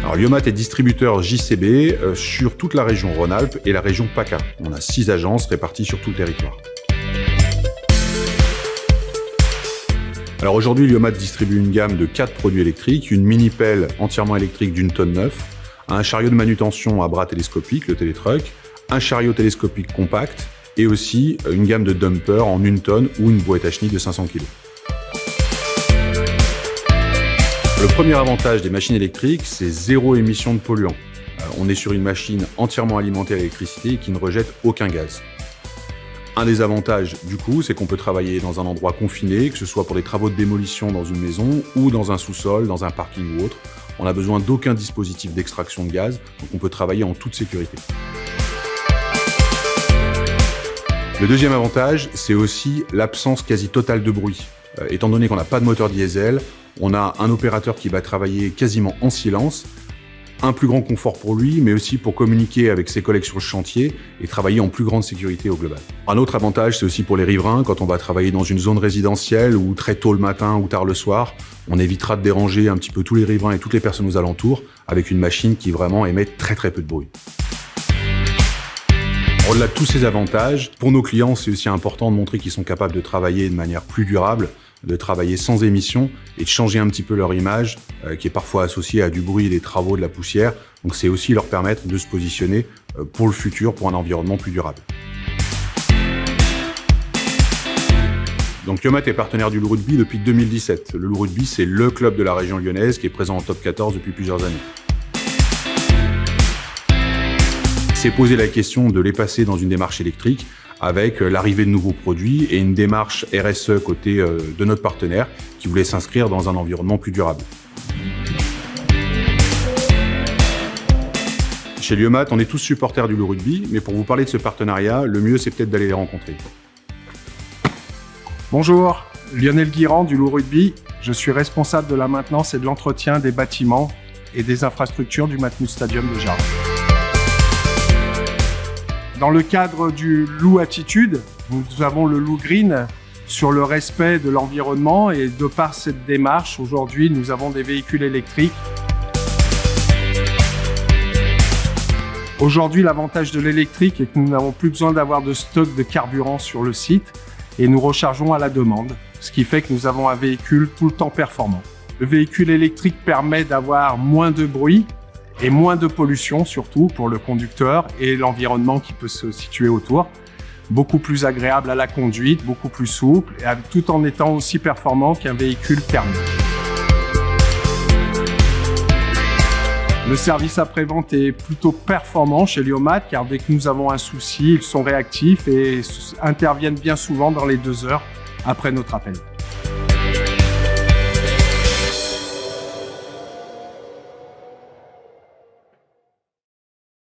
Alors, Liomat est distributeur JCB sur toute la région Rhône-Alpes et la région PACA. On a 6 agences réparties sur tout le territoire. Alors aujourd'hui, Liomat distribue une gamme de 4 produits électriques, une mini-pelle entièrement électrique d'une tonne 9, un chariot de manutention à bras télescopique, le télétruck, un chariot télescopique compact et aussi une gamme de dumpers en 1 tonne ou une brouette à chenilles de 500 kg. Le premier avantage des machines électriques, c'est 0 émission de polluants. On est sur une machine entièrement alimentée à l'électricité et qui ne rejette aucun gaz. Un des avantages, du coup, c'est qu'on peut travailler dans un endroit confiné, que ce soit pour des travaux de démolition dans une maison ou dans un sous-sol, dans un parking ou autre. On n'a besoin d'aucun dispositif d'extraction de gaz, donc on peut travailler en toute sécurité. Le deuxième avantage, c'est aussi l'absence quasi totale de bruit. Étant donné qu'on n'a pas de moteur diesel, on a un opérateur qui va travailler quasiment en silence, un plus grand confort pour lui, mais aussi pour communiquer avec ses collègues sur le chantier et travailler en plus grande sécurité au global. Un autre avantage, c'est aussi pour les riverains, quand on va travailler dans une zone résidentielle ou très tôt le matin ou tard le soir, on évitera de déranger un petit peu tous les riverains et toutes les personnes aux alentours avec une machine qui vraiment émet très peu de bruit. Au-delà de tous ces avantages, pour nos clients, c'est aussi important de montrer qu'ils sont capables de travailler de manière plus durable, de travailler sans émissions et de changer un petit peu leur image qui est parfois associée à du bruit, des travaux, de la poussière. Donc c'est aussi leur permettre de se positionner pour le futur, pour un environnement plus durable. Donc Liomat est partenaire du Loup Rugby depuis 2017. Le Loup Rugby, c'est le club de la région lyonnaise qui est présent en top 14 depuis plusieurs années. C'est poser la question de les passer dans une démarche électrique avec l'arrivée de nouveaux produits et une démarche RSE côté de notre partenaire qui voulait s'inscrire dans un environnement plus durable. Chez Liomat, on est tous supporters du Loup Rugby, mais pour vous parler de ce partenariat, le mieux c'est peut-être d'aller les rencontrer. Bonjour, Lionel Guirand du Loup Rugby. Je suis responsable de la maintenance et de l'entretien des bâtiments et des infrastructures du Matmut Stadium de Jarles. Dans le cadre du Loup Attitude, nous avons le Loup Green sur le respect de l'environnement et de par cette démarche, aujourd'hui, nous avons des véhicules électriques. Aujourd'hui, l'avantage de l'électrique est que nous n'avons plus besoin d'avoir de stock de carburant sur le site et nous rechargeons à la demande, ce qui fait que nous avons un véhicule tout le temps performant. Le véhicule électrique permet d'avoir moins de bruit et moins de pollution, surtout pour le conducteur et l'environnement qui peut se situer autour. Beaucoup plus agréable à la conduite, beaucoup plus souple, et tout en étant aussi performant qu'un véhicule thermique. Le service après-vente est plutôt performant chez Liomat, car dès que nous avons un souci, ils sont réactifs et interviennent bien souvent dans les 2 heures après notre appel.